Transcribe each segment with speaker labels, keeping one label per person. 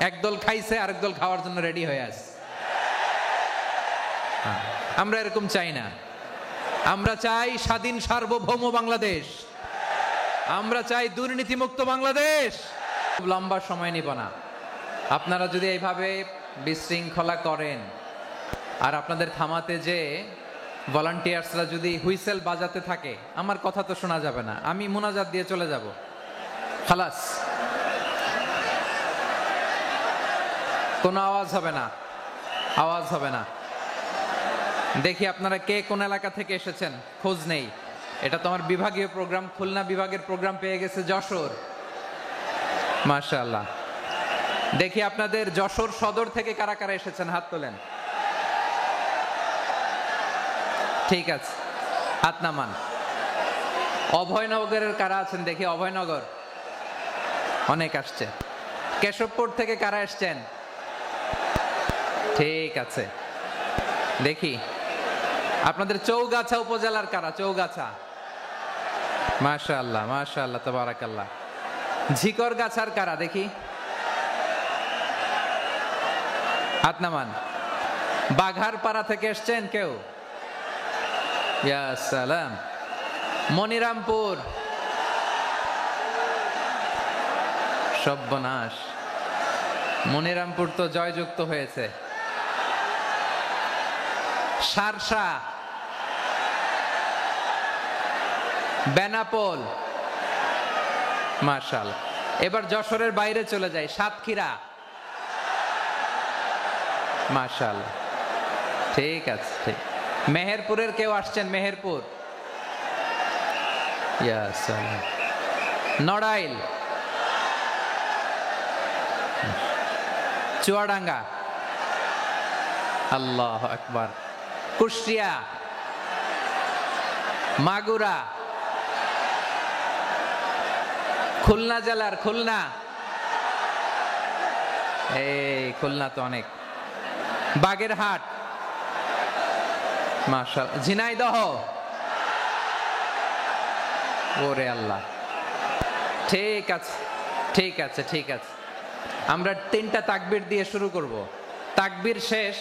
Speaker 1: একদল খাইছে, আরেক দল খাওয়ার জন্য রেডি হয়ে আছে। আমরা এরকম চাই না। আমরা চাই স্বাধীন সার্বভৌম বাংলাদেশ। আমরা চাই দুর্নীতিমুক্ত বাংলাদেশ। খুব লম্বা সময় নিব না। আপনারা যদি এইভাবে বিশৃঙ্খলা করেন আর আপনাদের থামাতে যে ভলান্টিয়ার্সরা যদি হুইসেল বাজাতে থাকে, আমার কথা তো শোনা যাবে না, আমি মুনাজাত দিয়ে চলে যাব। খালাস, কোনো আওয়াজ হবে না, আওয়াজ হবে না। দেখি আপনারা কে কোন এলাকা থেকে এসেছেন, খোঁজ নেই। এটা তো আমার বিভাগীয় প্রোগ্রাম, খুলনা বিভাগের প্রোগ্রাম পেয়ে গেছে যশোর। মাশাআল্লাহ। দেখি আপনাদের যশোর সদর থেকে কারা কারা এসেছেন, হাত তোলেন। ঠিক আছে, হাত নামান। অভয়নগরের কারা আছেন দেখি, অভয়নগর অনেক আসছে। কেশবপুর থেকে কারা এসছেন? ঠিক আছে, দেখি আপনাদের চৌগাছা উপজেলার কারা, চৌগাছা। মাশাআল্লাহ মাশাআল্লাহ তাবারাকাল্লাহ। ঝিকরগাছার কারা দেখি, হাত নামান। বাঘারপাড়া থেকে এসছেন কেউ? ইয়া সালাম। মনিরামপুর, সর্বনাশ, মনিরামপুর তো জয়যুক্ত হয়েছে। সারসা, বেনাপোল, মাশাআল্লাহ। এবার যশোরের বাইরে চলে যাই, সাতক্ষীরা, মাশাআল্লাহ। ঠিক আছে, ঠিক। মেহেরপুরের কেউ আসছেন? মেহেরপুর, ইয়া সালাম। নড়াইল, চুয়াডাঙ্গা, আল্লাহু আকবার। কুষ্টিয়া, মাগুরা, খুলনা জেলার খুলনা, এই খুলনা তো অনেক। বাগেরহাট, মাশাআল্লাহ। ঝিনাইদহ, ওরে আল্লাহ। ঠিক আছে ঠিক আছে ঠিক আছে, আমরা 3টা তাকবীর দিয়ে শুরু করব। তাকবীর শেষ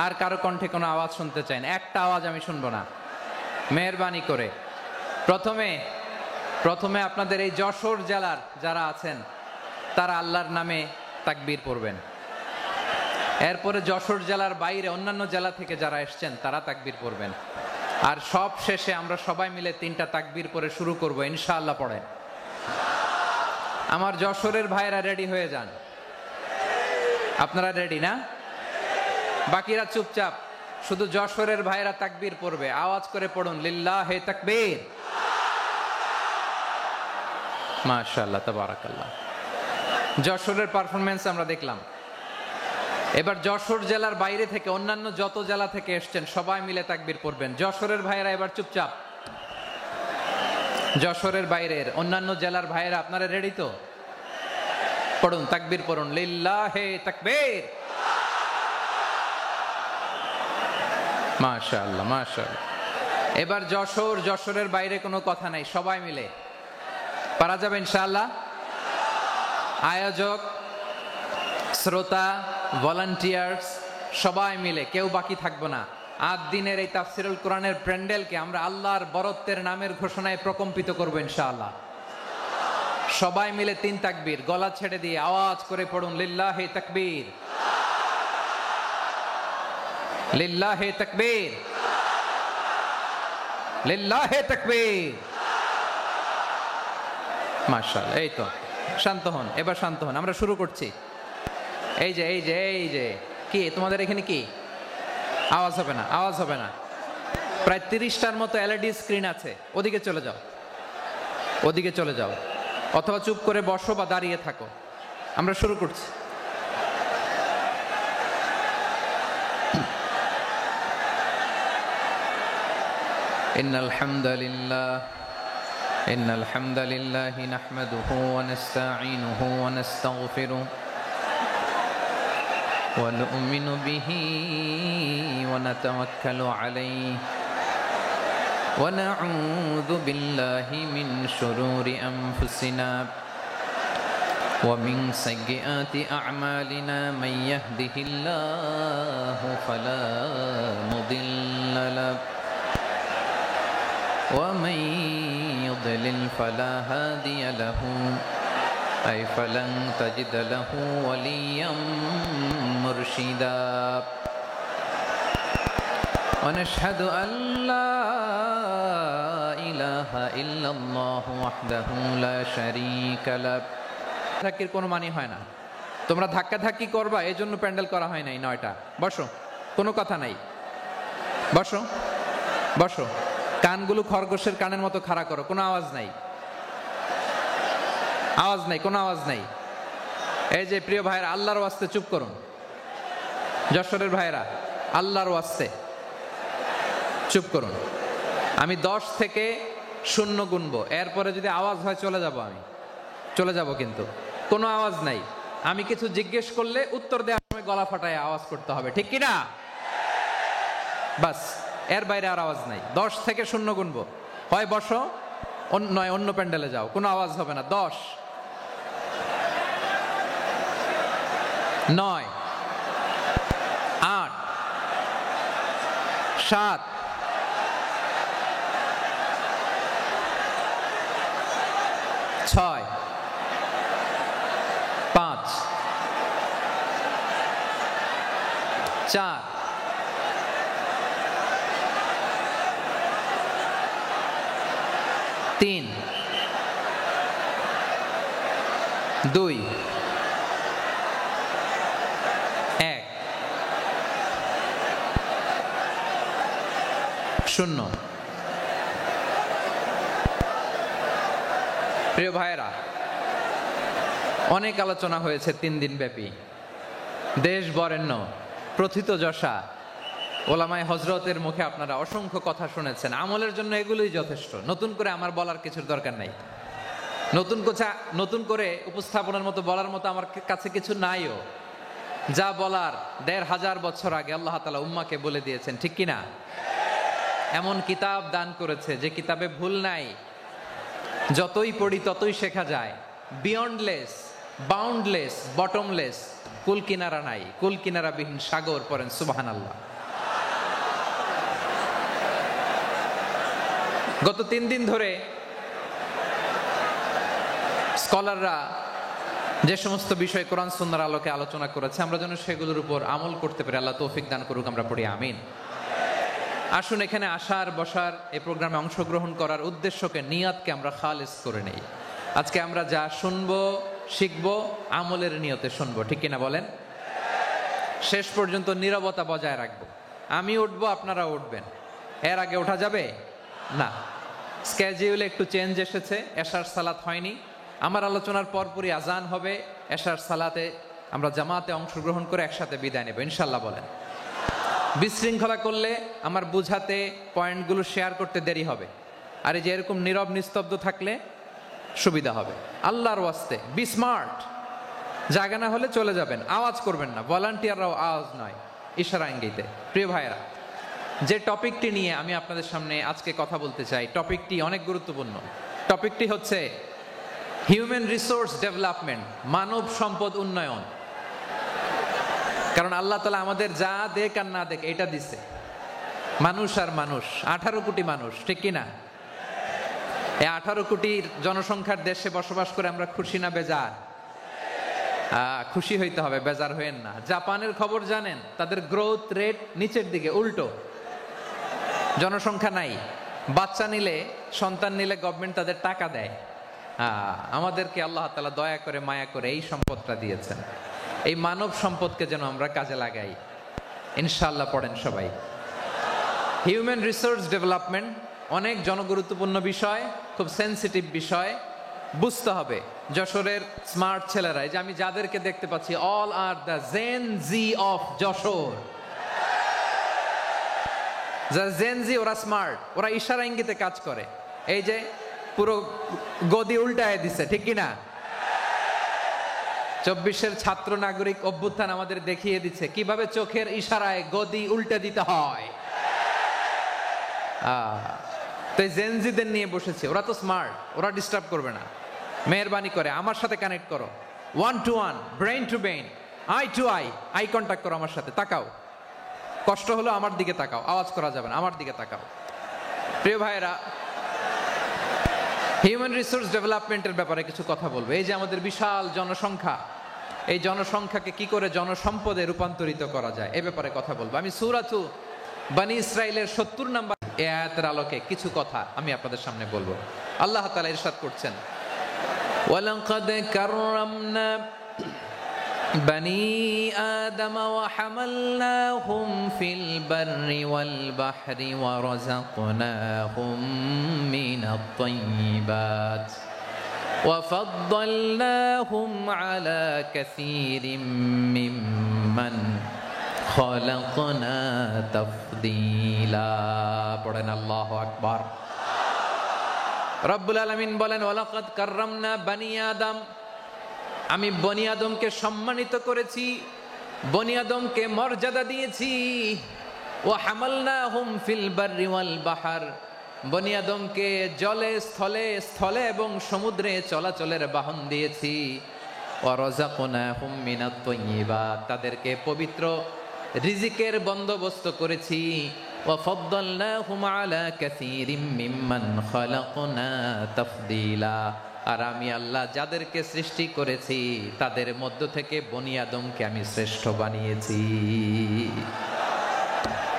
Speaker 1: আর কারো কণ্ঠে কোনো আওয়াজ শুনতে চাই না, একটা আওয়াজ আমি শুনবো না, মেহেরবানি করে। প্রথমে আপনাদের এই যশোর জেলার যারা আছেন তারা আল্লাহর নামে তাকবীর পড়বেন। এরপরে যশোর জেলার বাইরে অন্যান্য জেলা থেকে যারা এসছেন তারা তাকবীর পড়বেন। আর সব শেষে আমরা সবাই মিলে 3টা তাকবীর পরে শুরু করব ইনশাআল্লাহ। পড়েন। আমার যশোরের ভাইরা রেডি হয়ে যান। আপনারা রেডি না? বাকিরা চুপচাপ, শুধু যশোরের ভাইরা তাকবীর পড়বে, আওয়াজ করে পড়ুন, লিল্লাহে তাকবীর। মাশাআল্লাহ তাবারাকাল্লাহ। যশোরের পারফরম্যান্স আমরা দেখলাম। এবার যশোর জেলার বাইরে থেকে অন্যান্য যত জেলা থেকে এসছেন সবাই মিলে তাকবীর পড়বেন। যশোরের ভাইরা এবার চুপচাপ। যশোরের বাইরের অন্যান্য জেলার ভাইরা আপনারা রেডি তো? পড়ুন, তাকবীর পড়ুন, লিল্লাহে তাকবীর। মাশাআল্লাহ মাশাআল্লাহ। এবার যশোরের বাইরে কোনো কথা নাই, সবাই মিলে পারা যাবে ইনশাআল্লাহ। আয়োজক, শ্রোতা, ভলান্টিয়ার্স সবাই মিলে কেউ বাকি থাকবো না। 8 দিনের এই তাফসিরুল কোরআনের প্যান্ডেলকে আমরা আল্লাহর বরত্বের নামের ঘোষণায় প্রকম্পিত করবো ইনশাআল্লাহ। সবাই মিলে 3 তাকবীর, গলা ছেড়ে দিয়ে আওয়াজ করে পড়ুন, লিল্লাহে তাকবীর, লিল্লাহে তাকবীর, লিল্লাহে তাকবীর। মাশাআল্লাহ। এই তো, শান্ত হন, এবার শান্ত হন, আমরা শুরু করছি। এই যে কি তোমাদের এখানে কি আওয়াজ হবে না, আওয়াজ হবে না। প্রায় 30টার মতো এলইডি স্ক্রিন আছে, ওদিকে চলে যাও, ওদিকে চলে যাও, অথবা চুপ করে বসো বা দাঁড়িয়ে থাকো। আমরা শুরু করছি। ইন্নাল হামদালিল্লাহ নাহমাদুহু ওয়া নাস্তাঈনুহু ওয়া নাস্তাগফিরুহু ওয়া নু'মিনু বিহি ওয়া নাতাওয়াক্কালু আলাইহি ওয়া নাউযু বিল্লাহি মিন শুরুরি আনফুসিনা ومن سيئات أعمالنا من يهده الله فلا مضل له ومن يضلل فلا هادي له أي فلن تجد له وليا مرشدا ونشهد أن لا إله إلا الله وحده لا شريك له ধাক্কির কোনো মানে হয় না। তোমরা ধাক্কা ধাক্কি করবা, এই জন্য প্যান্ডেল করা হয় নাই 9টা। বসো, কোনো কথা নাই, বসো বসো। কানগুলো খরগোশের কানের মতো খাড়া করো, কোনো আওয়াজ নাই, আওয়াজ নাই, কোনো আওয়াজ নাই। এই যে প্রিয় ভাইরা, আল্লাহর ওয়াস্তে চুপ করুন। যশোরের ভাইরা, আল্লাহর ওয়াস্তে চুপ করুন। আমি 10 থেকে 0 গুনবো, এরপরে যদি আওয়াজ হয় চলে যাব, আমি চলে যাব, কিন্তু কোনো আওয়াজ নাই। আমি কিছু জিজ্ঞেস করলে উত্তর দেওয়ার সময় গলা ফাটায় আওয়াজ করতে হবে, ঠিক কিনা? বাস, এর বাইরে আর আওয়াজ নাই। 10 থেকে 0 গুনবো, হয় বসো, নয় অন্য প্যান্ডেলে যাও, কোনো আওয়াজ হবে না। 10, 9, 8, 7, 6, 5, 4, 3, 2, 1, 0। প্রিয় ভাইয়েরা, অনেক আলোচনা হয়েছে 3 দিন ব্যাপী। দেশ বরেণ্য প্রথিতযশা ওলামায়ে হযরতের মুখে আপনারা অসংখ্য কথা শুনেছেন। আমলের জন্য এগুলোই যথেষ্ট, নতুন করে আমার বলার কিছুর দরকার নাই। নতুন করে উপস্থাপনের মতো বলার মতো আমার কাছে কিছু নাইও। যা বলার 1500 বছর আগে আল্লাহ তাআলা উম্মাকে বলে দিয়েছেন, ঠিক কিনা? এমন কিতাব দান করেছে যে কিতাবে ভুল নাই, যতই পড়ি ততই শেখা যায়। বিয়ন্ডলেস, বাউন্ডলেস, বটমলেস, কুল কিনারা নাই, কুল কিনারা বিহীন সাগর। পড়েন সুবহানাল্লাহ। গত 3 দিন ধরে স্কলাররা যে সমস্ত বিষয় কোরআন সুন্নাহর আলোকে আলোচনা করেছে, আমরা যেন সেগুলোর উপর আমল করতে পারি। আল্লাহ তৌফিক দান করুক, আমরা পড়ি আমিন। আসুন, এখানে আসার, বসার, এই প্রোগ্রামে অংশগ্রহণ করার উদ্দেশ্যকে, নিয়াতকে আমরা খালেস করে নেই। আজকে আমরা যা শুনবো, শিখবো, আমলের নিয়তে শুনবো, ঠিক কিনা বলেন? শেষ পর্যন্ত নীরবতা বজায় রাখবো। আমি উঠবো, আপনারা উঠবেন। এর আগে ওঠা যাবে না। স্কেডিউলে একটু চেঞ্জ এসেছে, এশার সালাত হয়নি। আমার আলোচনার পরপরই আজান হবে। এশার সালাতে আমরা জামাতে অংশগ্রহণ করে একসাথে বিদায় নেব ইনশাল্লাহ। বলেন। বিশৃঙ্খলা করলে আমার বুঝাতে, পয়েন্টগুলো শেয়ার করতে দেরি হবে। আর এই যে এরকম নীরব নিস্তব্ধ থাকলে সুবিধা হবে। আল্লাহর ওয়াস্তে বি স্মার্ট। জায়গা না হলে চলে যাবেন, আওয়াজ করবেন না। ভলান্টিয়াররাও আওয়াজ নয়, ইশারা ইঙ্গিতে। প্রিয় ভাইয়েরা, যে টপিকটি নিয়ে আমি আপনাদের সামনে আজকে কথা বলতে চাই, টপিকটি অনেক গুরুত্বপূর্ণ। টপিকটি হচ্ছে হিউম্যান রিসোর্স ডেভেলপমেন্ট, মানব সম্পদ উন্নয়ন। কারণ আল্লাহ তাআলা আমাদের যা দেখ আর না দেখ এটা দিছে। মানুষ আর মানুষ, 18 কোটি মানুষ, ঠিক কিনা? এই 18 কোটির জনসংখ্যার দেশে বসবাস করে আমরা খুশি না বেজার? খুশি হইতে হবে, বেজার হইেন না। জাপানের খবর জানেন? তাদের গ্রোথ রেট নিচের দিকে, উল্টো। জনসংখ্যা নাই, বাচ্চা নিলে, সন্তান নিলে গভর্নমেন্ট তাদের টাকা দেয়। আমাদেরকে আল্লাহ তাআলা দয়া করে, মায়া করে এই সম্পদটা দিয়েছেন। এই মানব সম্পদকে যেন আমরা কাজে লাগাই ইনশাআল্লাহ। পড়েন সবাই। হিউম্যান রিসোর্স ডেভেলপমেন্ট অনেক জনগুরুত্বপূর্ণ বিষয়, খুব সেন্সিটিভ বিষয়। বুঝতে হবে যশোরের স্মার্ট ছেলেরা, এই যে আমি যাদেরকে দেখতে পাচ্ছি, all are the Gen Z of Jashore. যারা জেন জি, ওরা স্মার্ট, ওরা ইশারা ইঙ্গিতে কাজ করে। এই যে পুরো গদি উল্টায় দিছে, ঠিক কিনা? 24-এর ছাত্র নাগরিক অভ্যুত্থান আমাদের দেখিয়ে দিচ্ছে কিভাবে চোখের ইশারায় গদি উল্টে দিতে হয়। তো জেনজিদের নিয়ে বসেছে, ওরা তো স্মার্ট, ওরা ডিস্টার্ব করবে না। মেহেরবানি করে আমার সাথে কানেক্ট করো। One to one, brain to brain, eye to eye, eye contact করো আমার সাথে, তাকাও। কষ্ট হলো আমার দিকে তাকাও, আওয়াজ করা যাবে না, আমার দিকে তাকাও। প্রিয় ভাইয়েরা, হিউম্যান রিসোর্স ডেভেলপমেন্টের ব্যাপারে কিছু কথা বলবো। এই যে আমাদের বিশাল জনসংখ্যা, এই জনসংখ্যাকে কি করে জনসম্পদে রূপান্তরিত করা যায় এ ব্যাপারে কথা বলবো। আমি সূরাতু বনী ইসরাইলের 70 নম্বর আয়াতের আলোকে কিছু কথা আমি আপনাদের সামনে বলবো। আল্লাহ তাআলা ইরশাদ করছেন, ওয়ালাকাদ কাররামনা বনী আদম ওয়া হামালনাহুম ফিল বাররি ওয়াল বাহরি ওয়া রাযাকনাহুম মিনাত তাইয়্যিবাত وفضلناهم على كثير ممن خلقنا تفضيلا। পড়েন আল্লাহু আকবার। রব্বুল আলামিন বলেন, ওয়ালাকাদ কাররামনা বনী আদম, আমি বনী আদমকে সম্মানিত করেছি, বনী আদমকে মর্যাদা দিয়েছি। ওয়া হামালনাহুম ফিল বাররি ওয়াল বাহর, বনী আদমকে জলে স্থলে স্থলে এবং সমুদ্রে চলাচলের বাহন দিয়েছি। ওয়া রাযাকনাহুম মিনাত তাইয়্যিবাত, তাদেরকে পবিত্র রিজিকের বন্দোবস্ত করেছি। ওয়া ফাদ্দালনাহুম আলা কাসীরিম মিম্মান খালাকনা তাফদীলা, আর আমি আল্লাহ যাদেরকে সৃষ্টি করেছি তাদের মধ্য থেকে বনী আদমকে আমি শ্রেষ্ঠ বানিয়েছি।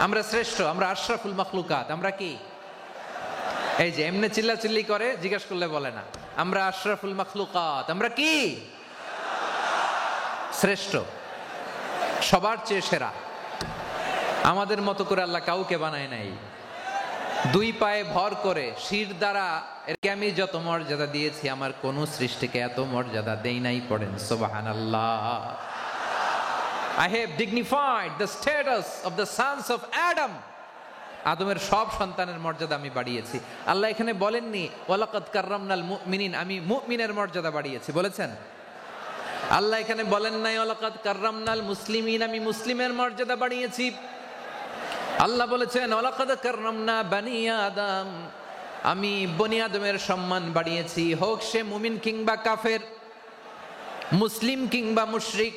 Speaker 1: আমরা শ্রেষ্ঠ, আমরা আশরাফুল মাখলুকাত। আমরা কি এই যে এমনি চিল্লাচিল্লি করে জিজ্ঞেস করলে বলে না, আমরা আশরাফুল মাখলুকাত। আমরা কি শ্রেষ্ঠ, সবার চেয়ে সেরা। আমাদের মতো করে আল্লাহ কাউকে বানায় নাই। দুই পায়ে ভর করে শির দ্বারা এরকে আমি যত মর্যাদা দিয়েছি আমার কোন সৃষ্টিকে এত মর্যাদা দেই নাই। পড়েন সুবহানাল্লাহ। I have dignified the status of the sons of Adam. আদমের সব সন্তানের মর্যাদা আমি বাড়িয়েছি। আল্লাহ এখানে বলেননি ওয়ালাকাদ কাররামনাল মুমিনিন, আমি মুমিনের মর্যাদা বাড়িয়েছি, বলেছেন? আল্লাহ এখানে বলেন নাই ওয়ালাকাদ কাররামনাল মুসলিমিন, আমি মুসলিমের মর্যাদা বাড়িয়েছি। আল্লাহ বলেছেন ওয়ালাকাদ কাররামনা বনী আদম, আমি বনী আদমের সম্মান বাড়িয়েছি। হোক সে মুমিন কিংবা কাফের, মুসলিম কিংবা মুশরিক,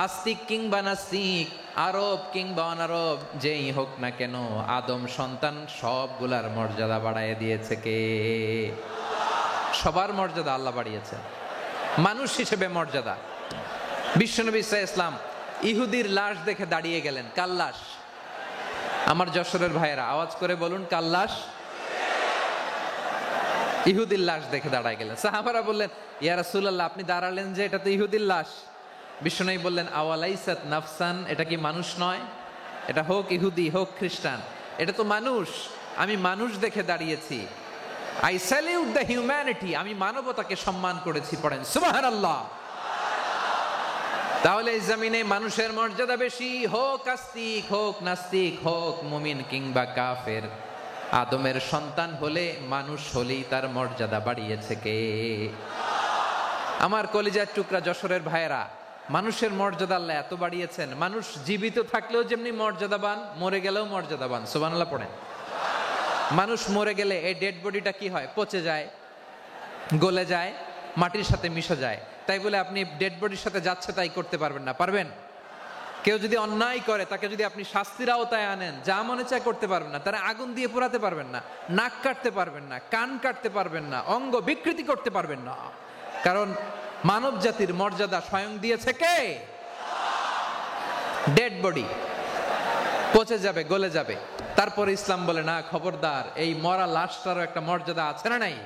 Speaker 1: আস্তিক কিংবা নাস্তিক, আরব কিংবা অনারব, যেই হোক না কেন আদম সন্তান সবগুলার মর্যাদা বাড়ায় দিয়েছে কে? সবার মর্যাদা আল্লাহ বাড়িয়েছে। মানুষ হিসেবে মর্যাদা। বিশ্বনবী সাল্লাল্লাহু আলাইহি ওয়াসাল্লাম ইহুদির লাশ দেখে দাঁড়িয়ে গেলেন। কার লাশ? আমার যশোরের ভাইয়েরা আওয়াজ করে বলুন, কার লাশ? ইহুদির লাশ দেখে দাঁড়ায় গেলেন। সাহাবারা বললেন, ইয়া রাসূলুল্লাহ, আপনি দাঁড়ালেন যে, এটা তো ইহুদির লাশ। বিশ্বনবী বললেন, আওয়ালাইসাত নাফসান, এটা কি মানুষ নয়? এটা হোক ইহুদি হোক খ্রিস্টান, এটা তো মানুষ। আমি মানুষ দেখে দাঁড়িয়েছি। আই স্যালিউট দ্য হিউম্যানিটি, আমি মানবতাকে সম্মান করেছি। পড়েন সুবহানাল্লাহ। তাহলে এই জমিনে মানুষের মর্যাদা বেশি, হোক আস্তিক হোক নাস্তিক, হোক মুমিন কিংবা কাফের। আদমের সন্তান হলে, মানুষ হলেই তার মর্যাদা বাড়িয়েছে কে? আমার কলিজার টুকরা যশোরের ভাইয়েরা, মানুষের মর্যাদা আল্লাহ এত বাড়িয়েছেন, মানুষ জীবিত থাকলেও যেমনি মর্যাদাবান, মরে গেলেও মর্যাদাবান। সুবহানাল্লাহ পড়েন। মানুষ মরে গেলে এই ডেড বডিটা কি হয়? পচে যায়, গলে যায়, মাটির সাথে মিশে যায়। তাই বলে আপনি ডেড বডির সাথে যাচ্ছে তাই করতে পারবেন না, পারবেন? কেউ যদি অন্যায় করে তাকে যদি আপনি শাস্তির আওতায় আনেন, যা মনে চায় করতে পারবেন না। তারা আগুন দিয়ে পোড়াতে পারবেন না, নাক কাটতে পারবেন না, কান কাটতে পারবেন না, অঙ্গ বিকৃতি করতে পারবেন না। কারণ মানব জাতির মর্যাদা স্বয়ং দিয়েছে কে? ডেড বডি পচে যাবে, গলে যাবে। তারপর ইসলাম বলে না, খবরদার, এই মরা লাশটারও একটা মর্যাদা আছে না নাই?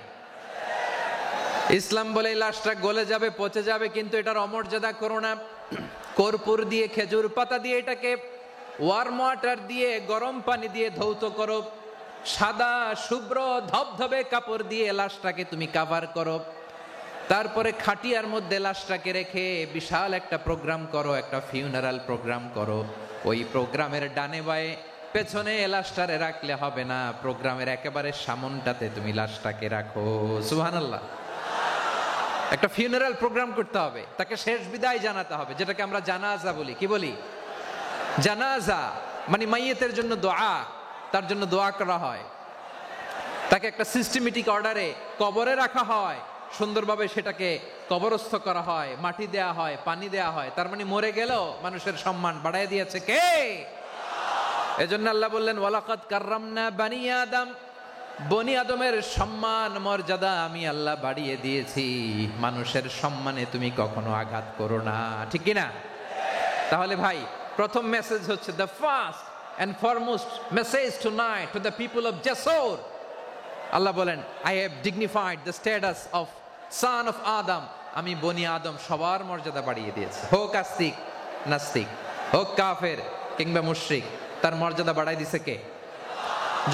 Speaker 1: ইসলাম বলে এই লাশটা গলে যাবে, পচে যাবে, কিন্তু এটার অমর্যাদা করো না। কর্পূর দিয়ে, খেজুর পাতা দিয়ে, এটাকে ওয়ার্ম ওয়াটার দিয়ে, গরম পানি দিয়ে ধৌত করো। সাদা শুভ্র ধবধবে কাপড় দিয়ে লাশটাকে তুমি কাভার করো। তারপরে খাটিয়ার মধ্যে লাশটাকে রেখে বিশাল একটা প্রোগ্রাম করো, একটা ফিউনারাল প্রোগ্রাম করো। ওই প্রোগ্রামের ডানে বায়ে পেছনে লাশটারে রাখলে হবে না, প্রোগ্রামের একেবারে সামনটাতে তুমি লাশটাকে রাখো। সুবহানাল্লাহ। একটা ফিউনারাল প্রোগ্রাম করতে হবে, তাকে শেষ বিদায় জানাতে হবে, যেটাকে আমরা জানাজা বলি। কি বলি? জানাজা মানে মাইয়েতের জন্য দোয়া, তার জন্য দোয়া করা হয়। তাকে একটা সিস্টেমেটিক অর্ডারে কবরে রাখা হয়। সুন্দরভাবে সেটাকে কবরস্থ করা হয়, মাটি দেয়া হয়, পানি দেয়া হয়। তার মানে মরে গেলেও মানুষের সম্মান বাড়ায় দিয়েছে কে? এজন্য আল্লাহ বললেন ওয়ালাকাদ কাররামনা বানি আদম, বনি আদমের সম্মান মর্যাদা আমি আল্লাহ বাড়িয়ে দিয়েছি। মানুষের সম্মানে তুমি কখনো আঘাত করো না, ঠিক কি না? তাহলে ভাই, প্রথম মেসেজ হচ্ছে the first and foremost message tonight to the people of জাসর। আল্লাহ বলেন I have dignified the status of son of Adam. আমি বনি আদম সবার মর্যাদা বাড়িয়ে দিয়েছি, হোক আস্তিক নাস্তিক, হোক কাফের কিংবা মুশরিক, তার মর্যাদা বাড়াই দিছে কে?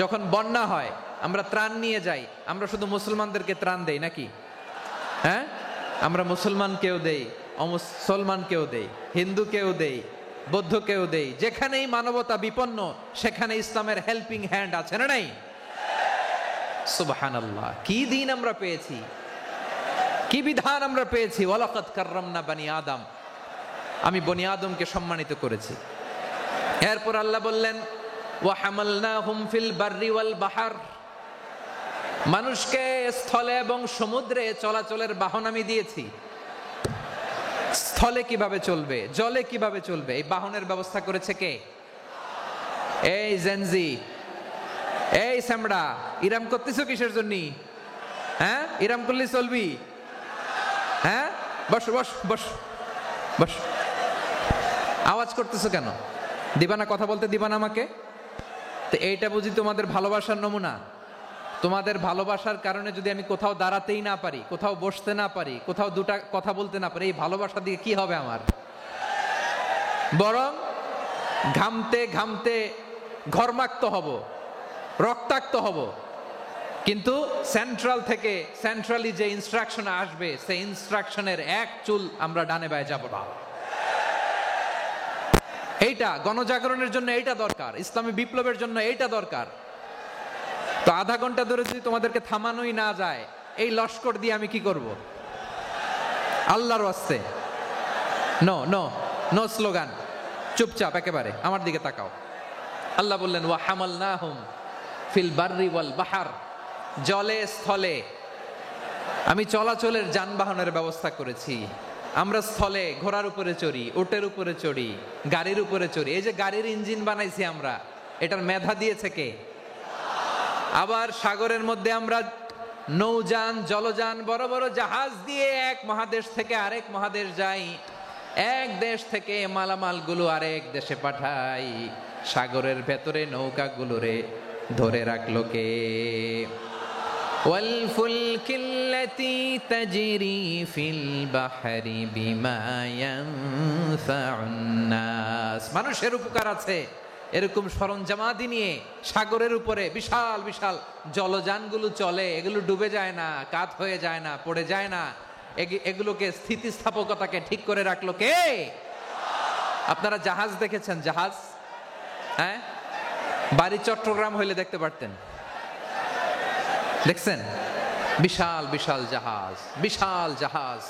Speaker 1: যখন বন্যা হয় আমরা ত্রাণ নিয়ে যাই, আমরা শুধু মুসলমানদেরকে ত্রাণ দেই নাকি? হ্যাঁ, আমরা মুসলমানকেও দেই, অমুসলমানকেও দেই, হিন্দুকেও দেই, বৌদ্ধকেও দেই। যেখানেই মানবতা বিপন্ন সেখানে ইসলামের হেল্পিং হ্যান্ড আছে না নাই? সুবহানাল্লাহ, কি দিন আমরা পেয়েছি, কি বিধান আমরা পেয়েছি। ওয়ালাকাদ কাররামনা বানি আদম, আমি বনি আদমকে সম্মানিত করেছি। এরপর আল্লাহ বললেন ওয়া হামালনাহুম ফিল বাররি ওয়াল বাহর, মানুষকে স্থলে এবং সমুদ্রে চলাচলের বাহন আমি দিয়েছি। স্থলে কিভাবে চলবে, জলে কিভাবে চলবে, এই বাহনের ব্যবস্থা করেছে কে? এই জেনজি, এই স্যামড়া, ইরাম করতেছো কিসের জন্য? হ্যাঁ, ইরাম করলে চলবি? হ্যাঁ, বস বস বস বস, আওয়াজ করতেছো কেন? দিবানা, কথা বলতে দিবানা আমাকে? তো এইটা বুঝি তোমাদের ভালোবাসার নমুনা? তোমাদের ভালোবাসার কারণে যদি আমি কোথাও দাঁড়াতেই না পারি, কোথাও বসতে না পারি, কোথাও দুটা কথা বলতে না পারি, এই ভালোবাসা দিয়ে কি হবে আমার? বরং ঘামতে ঘামতে ঘর্মাক্ত হব, রক্তাক্ত হব। কিন্তু সেন্ট্রাল থেকে, সেন্ট্রালি যে ইনস্ট্রাকশন আসবে, সেই ইনস্ট্রাকশনের এক চুল আমরা ডানে বায়ে যাব না। এইটা গণজাগরণের জন্য এইটা দরকার, ইসলামী বিপ্লবের জন্য এইটা দরকার। তো আধা ঘন্টা ধরে যদি তোমাদেরকে থামানোই না যায়, এই লস্কর দিয়ে আমি কি করব? আল্লাহর ওয়াস্তে নো নো নো স্লোগান, চুপচাপ একেবারে আমার দিকে তাকাও। আল্লাহ বললেন ওয়া হামালনাহুম ফিল বাররি ওয়াল বাহর, জলে স্থলে আমি চলাচলের যানবাহনের ব্যবস্থা করেছি। আমরা স্থলে ঘোড়ার উপরে চড়ি, উটের উপরে চড়ি, গাড়ির উপরে চড়ি। এই যে গাড়ির ইঞ্জিন বানাইছি আমরা, এটার মেধা দিয়েছে কে? আবার সাগরের মধ্যে আমরা নৌযান, জলযান, বড় বড় জাহাজ দিয়ে এক মহাদেশ থেকে আরেক মহাদেশ যাই, এক দেশ থেকে মালামালগুলো আরেক দেশে পাঠাই। সাগরের ভেতরে নৌকাগুলোরে ধরে রাখলো কে? ওয়াল ফুলকিল্লাতী তাজরি ফিল বাহরি বিমা ইয়ানফাউন নাস। মানুষের উপকার আছে এরকম সরঞ্জামাদি নিয়ে সাগরের উপরে বিশাল বিশাল জলযানগুলো চলে, এগুলো ডুবে যায় না, কাত হয়ে যায় না, পড়ে যায় না। এগুলোকে স্থিতিস্থাপকতাকে ঠিক করে রাখলো কে? আপনারা জাহাজ দেখেছেন? জাহাজ, হ্যাঁ, বাড়ি চট্টগ্রাম হইলে দেখতে পারতেন, দেখছেন? বিশাল বিশাল জাহাজ, বিশাল জাহাজ